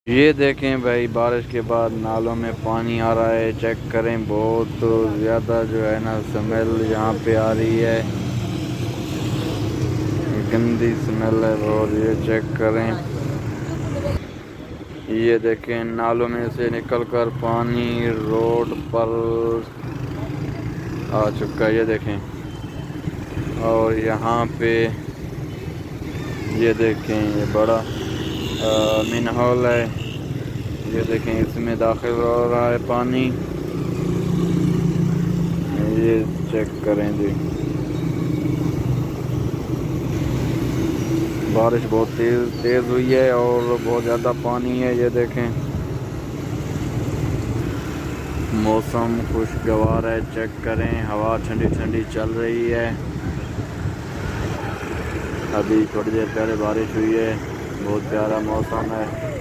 ये देखें भाई, बारिश के बाद नालों में पानी आ रहा है। चेक करें, बहुत ज़्यादा जो है ना स्मेल यहाँ पे आ रही है, गंदी स्मेल है। और ये चेक करें, ये देखें नालों में से निकलकर पानी रोड पर आ चुका है, ये देखें। और यहाँ पे ये देखें, ये बड़ा मिन हॉल है, ये देखें इसमें दाखिल हो रहा है पानी। ये चेक करें जी, बारिश बहुत तेज हुई है और बहुत ज़्यादा पानी है। ये देखें, मौसम खुशगवार है। चेक करें, हवा ठंडी ठंडी चल रही है। अभी थोड़ी देर पहले बारिश हुई है, बहुत प्यारा मौसम है।